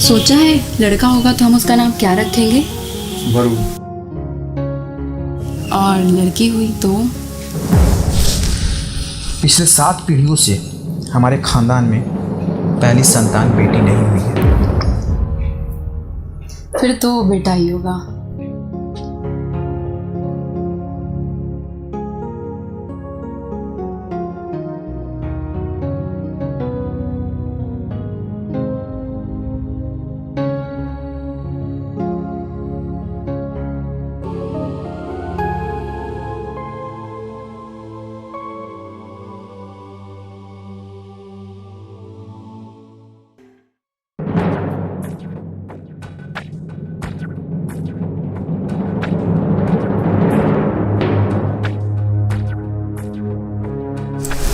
सोचा है लड़का होगा तो हम उसका नाम क्या रखेंगे? वरुण। और लड़की हुई तो? पिछले 7 पीढ़ियों से हमारे खानदान में पहली संतान बेटी नहीं हुई है। फिर तो बेटा ही होगा।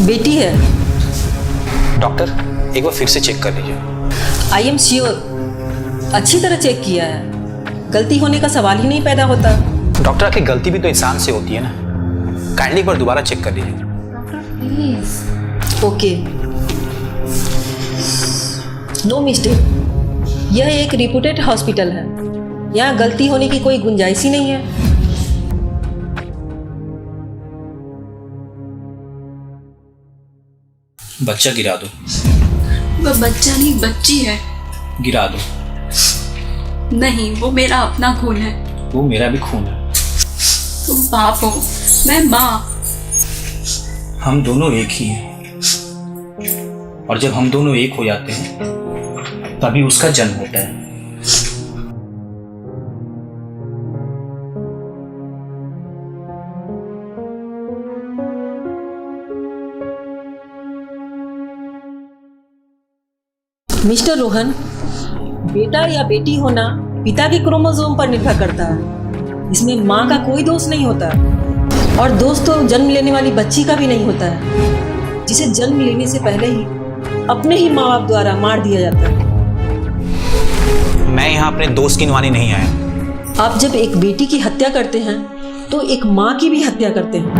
बेटी है। डॉक्टर एक बार फिर से चेक कर लीजिए। आई एम श्योर अच्छी तरह चेक किया है, गलती होने का सवाल ही नहीं पैदा होता। डॉक्टर आखिर गलती भी तो इंसान से होती है ना, काइंडली एक बार दोबारा चेक कर लीजिए। प्लीज। Okay, no mistake. यह एक रिप्यूटेड हॉस्पिटल है, यहाँ गलती होने की कोई गुंजाइश ही नहीं है। बच्चा गिरा दो। वो बच्चा नहीं बच्ची है। गिरा दो। नहीं, वो मेरा अपना खून है। वो मेरा भी खून है। तुम बाप हो, मैं माँ। हम दोनों एक ही हैं, और जब हम दोनों एक हो जाते हैं तभी उसका जन्म होता है। मिस्टर रोहन, बेटा या बेटी होना पिता के क्रोमोसोम पर निर्भर करता है। इसमें माँ का कोई दोष नहीं होता, और दोष तो जन्म लेने वाली बच्ची का भी नहीं होता है, जिसे जन्म लेने से पहले ही अपने ही माँ बाप द्वारा मार दिया जाता है। मैं यहाँ अपने दोस्त की गिनवाने नहीं आया। आप जब एक बेटी की हत्या करते हैं तो एक माँ की भी हत्या करते हैं,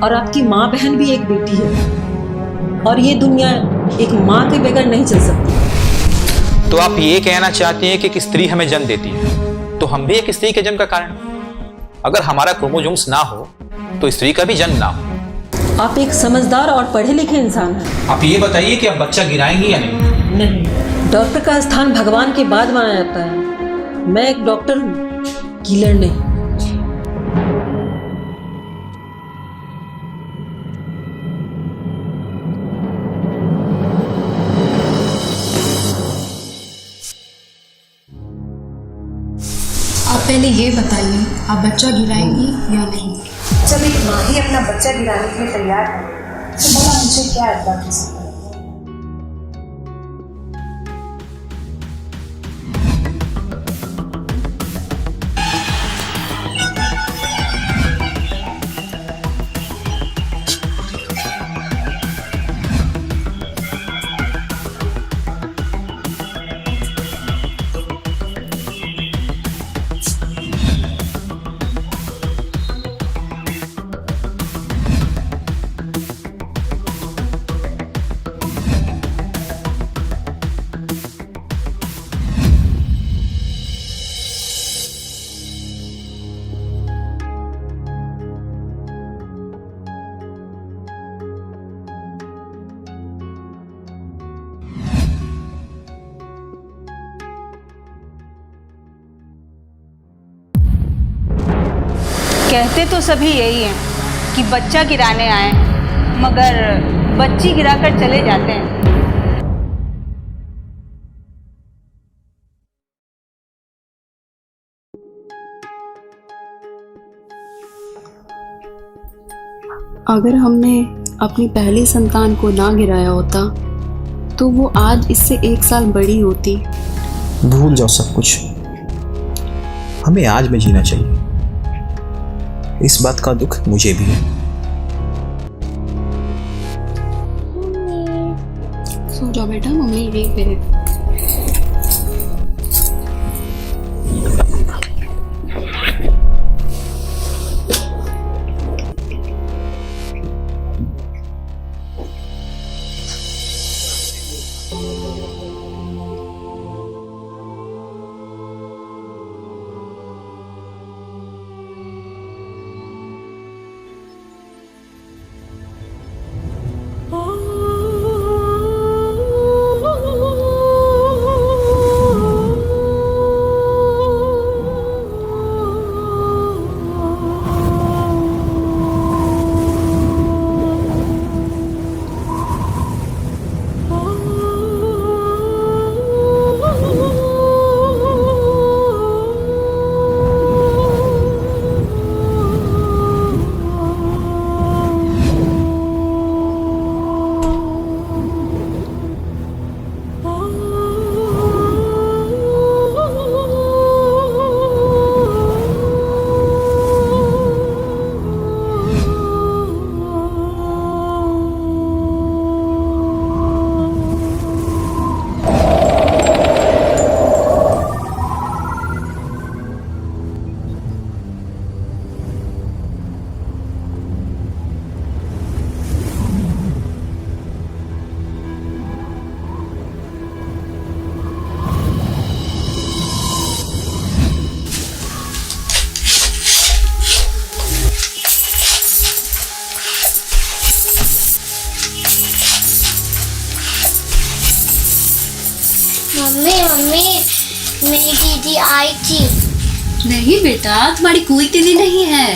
और आपकी माँ बहन भी एक बेटी है, और ये दुनिया एक माँ के बगैर नहीं चल सकती। तो आप ये कहना चाहती हैं कि एक स्त्री हमें जन्म देती है तो हम भी एक स्त्री के जन्म का कारण? अगर हमारा क्रोमोसोम्स ना हो तो स्त्री का भी जन्म ना हो। आप एक समझदार और पढ़े लिखे इंसान हैं। आप ये बताइए कि आप बच्चा गिराएंगी या नहीं? नहीं, डॉक्टर का स्थान भगवान के बाद माना जाता है। मैं एक डॉक्टर हूँ, किलर नहीं। आप पहले ये बताइए, आप बच्चा गिराएंगी या नहीं? जब एक माँ ही अपना बच्चा गिराने के लिए तैयार है तो भला मुझे क्या अदा कर सकता है? कहते तो सभी यही हैं कि बच्चा गिराने आए, मगर बच्ची गिराकर चले जाते हैं। अगर हमने अपनी पहली संतान को ना गिराया होता तो वो आज इससे 1 साल बड़ी होती। भूल जाओ सब कुछ, हमें आज में जीना चाहिए। इस बात का दुख मुझे भी है। सो जाओ बेटा, मम्मी वेट करे। मम्मी मम्मी मेरी दीदी आई थी। नहीं बेटा, तुम्हारी कोई दीदी नहीं है।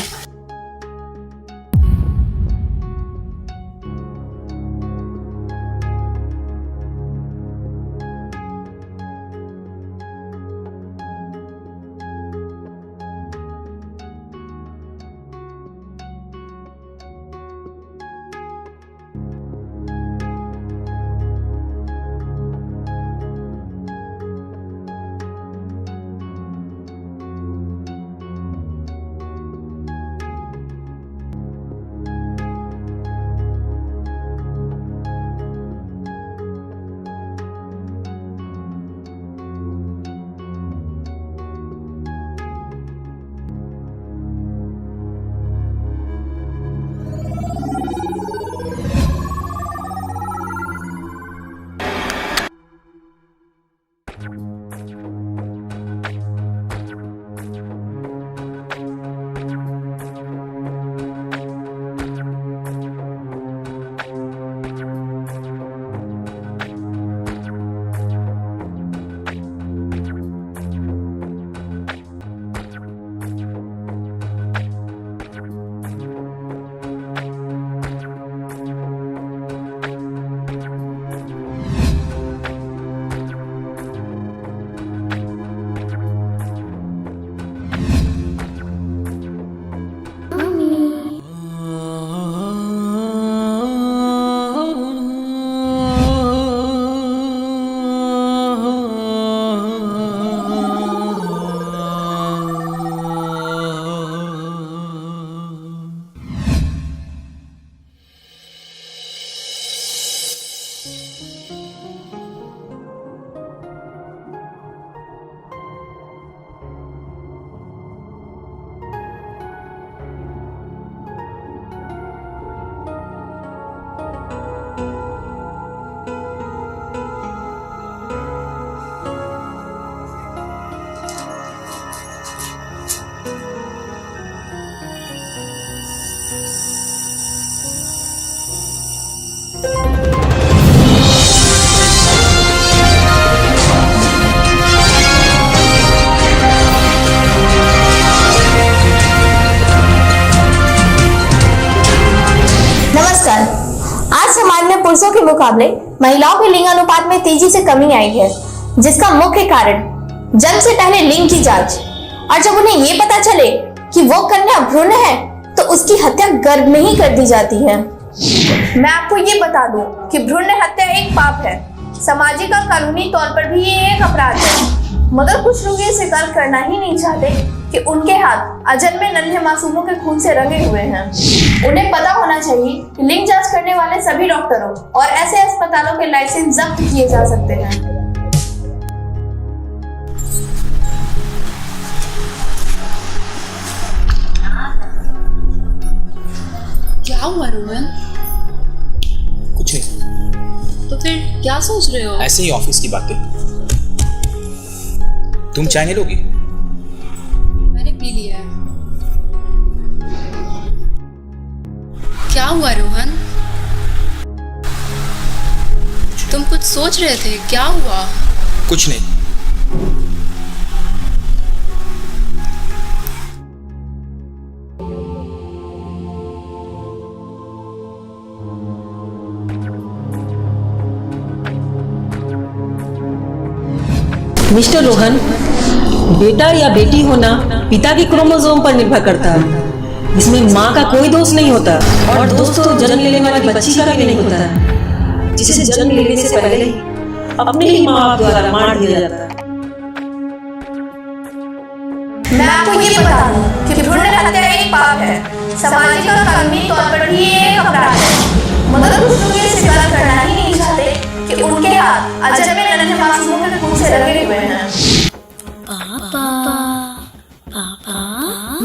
पुरुषों के मुकाबले महिलाओं के लिंग अनुपात में तेजी से कमी आई है, जिसका मुख्य कारण जन्म से पहले लिंग की जांच, और जब उन्हें ये पता चले कि वो कन्या भ्रूण है तो उसकी हत्या गर्भ में ही कर दी जाती है। मैं आपको ये बता दूं कि भ्रूण हत्या एक पाप है, सामाजिक और कानूनी तौर पर भी ये एक अपराध है, मगर कुछ लोग ये स्वीकार करना ही नहीं चाहते कि उनके हाथ अजन्मे नन्हे मासूमों के खून से रंगे हुए हैं। उन्हें पता होना चाहिए कि लिंग जांच करने वाले सभी डॉक्टरों और ऐसे अस्पतालों के लाइसेंस जब्त किए जा सकते हैं। क्या हुआ रोहन? कुछ नहीं। तो फिर क्या सोच रहे हो? ऐसे ही ऑफिस की बातें। तुम चाय नहीं लोगी? मैंने पी लिया है। क्या हुआ रोहन? तुम कुछ सोच रहे थे, क्या हुआ? कुछ नहीं। मिस्टर रोहन, बेटा या बेटी होना पिता के क्रोमोसोम पर निर्भर करता है। इसमें माँ का कोई दोष नहीं होता, और दोष तो जन्म लेने वाली बच्ची का भी नहीं होता, जिसे जन्म लेने से पहले ही अपने ही माँ बाप द्वारा मार दिया जाता है। मैं आपको ये बता दूं कि भ्रूण हत्या एक पाप है, सामाजिक और कानूनी तौर पर भी ये एक अपराध है, मगर कुछ लोग ये स्वीकार करना ही नहीं चाहते कि उनके हाथ अजन्मे नन्हे मासूमों के खून से रंगे हुए हैं। पापा, पापा,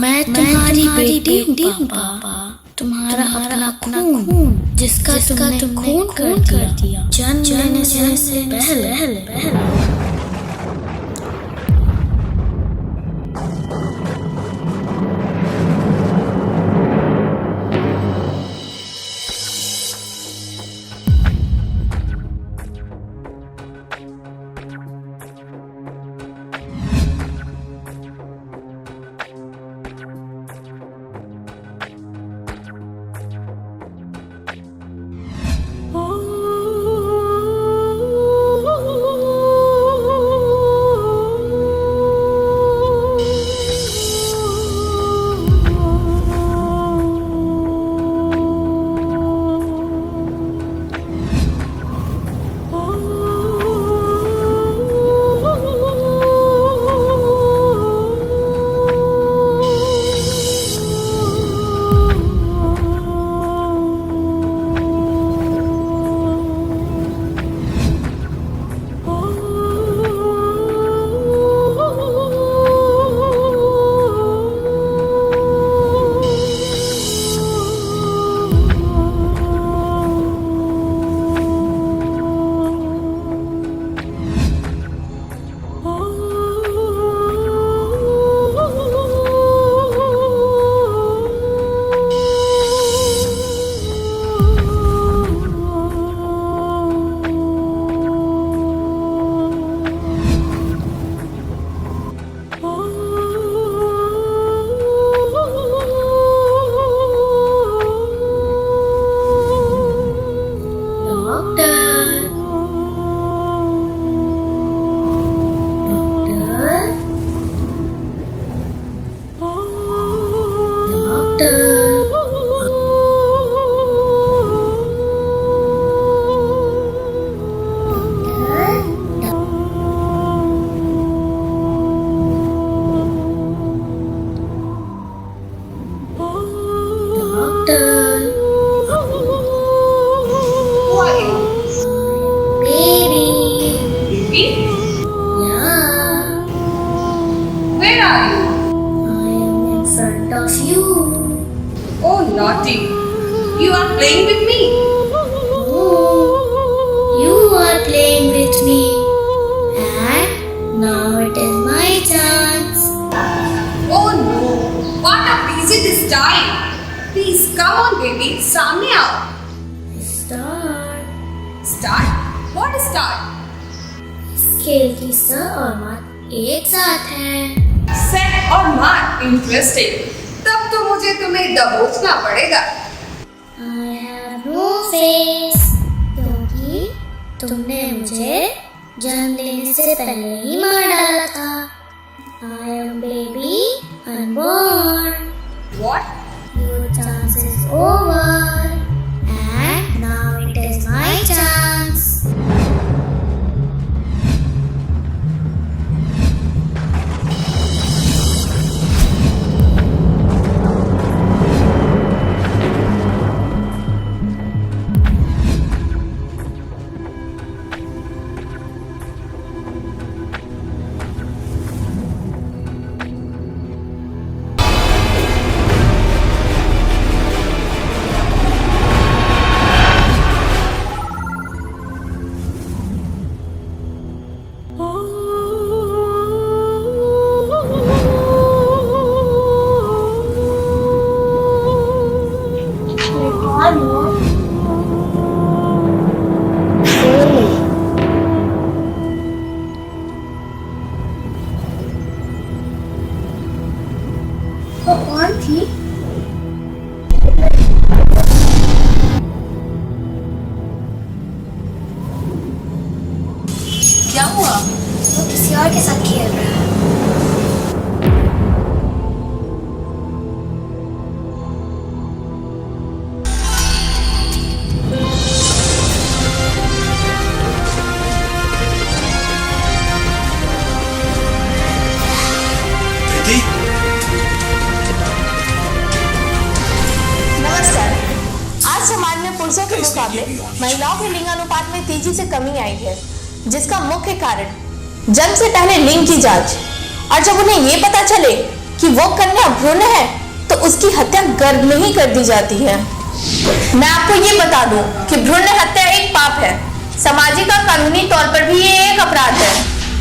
मैं तुम्हारी बेटी हूँ पापा, तुम्हारा अपना खून जिसका तुमने खून कर दिया जन्म लेने से पहले। Doctor Who are you? baby. Baby? Yeah, Where are you? I am in front of you. Oh, naughty. You are playing with me. Oh, you are playing with me, and now it is my chance. Oh no. What a busy this time. Please come on, baby. सामने आओ. Start. Start? What is start? खेल की स और मात एक साथ है. Set और mat. Interesting. तब तो मुझे तुम्हें दबोचना पड़ेगा. I have no face, क्योंकि तुमने मुझे जन्म लेने से पहले ही मार डाला था. I am baby unborn. What? Your chance is over, and now it is my chance. वो कौन थी? क्या हुआ? वो किसी और के साथ खेल रहा है. नमस्कार. आज समाज में पुरुषों के मुकाबले महिलाओं के लिंगानुपात में तेजी से कमी आई है, जिसका मुख्य कारण जन्म से पहले लिंग की जांच, और जब उन्हें ये पता चले कि वो कन्या भ्रूण है तो उसकी हत्या गर्भ में ही कर दी जाती है. मैं आपको ये बता दूं कि भ्रूण हत्या एक पाप है. सामाजिक और कानूनी तौर पर भी ये एक अपराध है,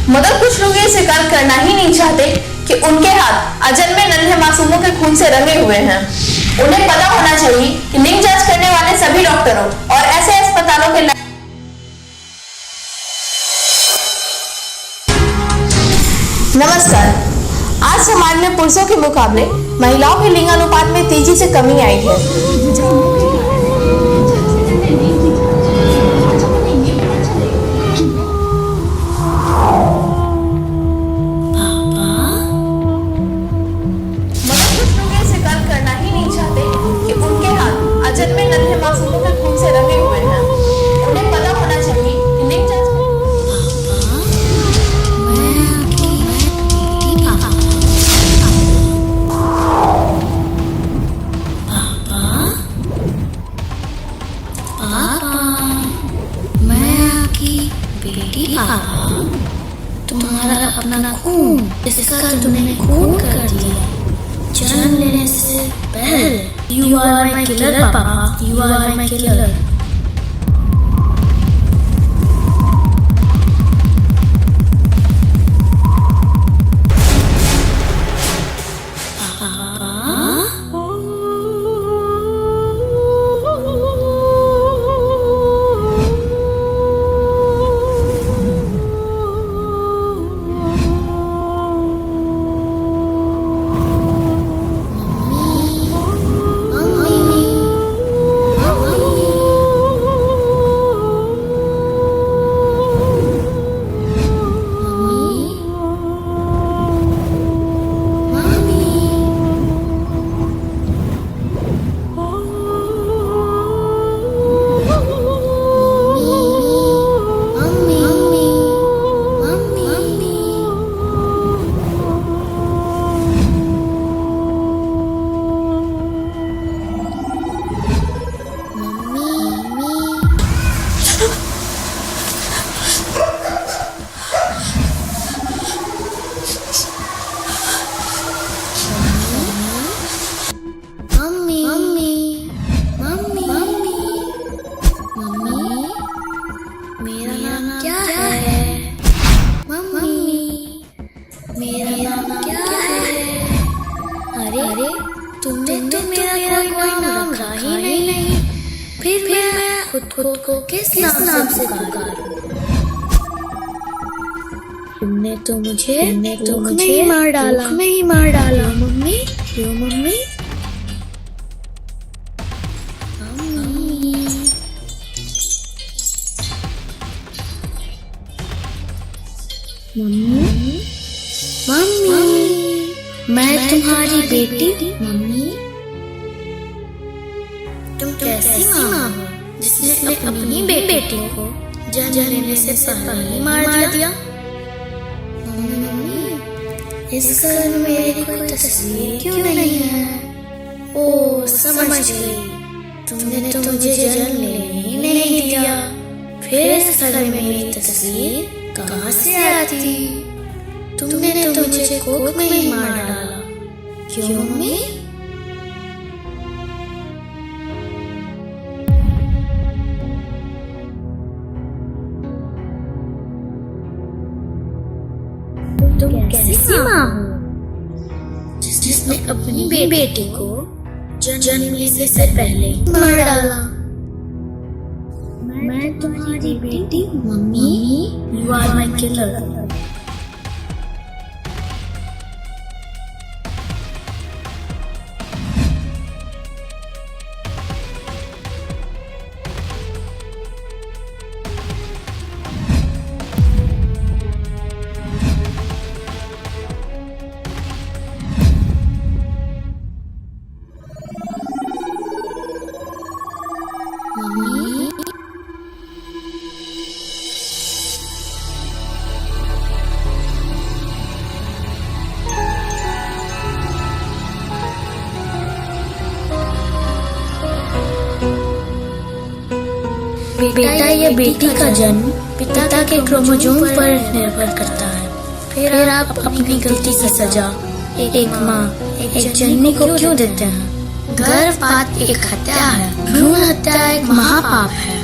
मगर कुछ लोग ये स्वीकार करना ही नहीं चाहते कि उनके हाथ अजन्मे नन्हे मासूमों के खून से रंगे हुए हैं. उन्हें पता होना चाहिए कि लिंग जांच करने वाले सभी डॉक्टरों और ऐसे अस्पतालों के नमस्कार. आज समाज में पुरुषों के मुकाबले महिलाओं के लिंगानुपात में तेजी से कमी आई है. मगर कुछ लोग ये स्वीकार करना ही नहीं चाहते कि उनके हाथ अजन्मे नन्हे मासूमों के खून से रंगे हुए हैं. उन्हें पता होना चाहिए कि लिंग जांच बेटी पापा, तुम्हारा अपना खून जिसका तुमने खून कर दिया जन्म लेने से पहले. यू आर माई किलर पापा, यू आर माई किलर. खुद को किस नाम से पुकारूं? तुमने तो मुझे दुख में ही मार डाला, मम्मी, क्यों मम्मी? मम्मी, मैं तुम्हारी बेटी। मम्मी, तुम कैसी माँ हो जिसने अपनी बेटी को जन्म लेने से पहले मार दिया? मम्मी, इस घर में मेरी कोई तस्वीर क्यों नहीं है? ओ, समझ गई, तुमने तो मुझे जन्म लेने ही नहीं दिया। फिर इस घर में मेरी तस्वीर कहाँ से आती? तुमने तो मुझे कोख में ही मार डाला, क्यों मम्मी? तुम कैसी माँ हो जिसने अपनी बेटी को जन्म लेने से पहले मार डाला? मैं तुम्हारी बेटी। Mummy, you are my killer. बेटा या बेटी का जन्म पिता के क्रोमोसोम पर निर्भर करता है। फिर आप अपनी गलती की सजा एक माँ, एक जननी को क्यों देते हैं? गर्भपात एक हत्या है, भ्रूण हत्या एक महापाप है।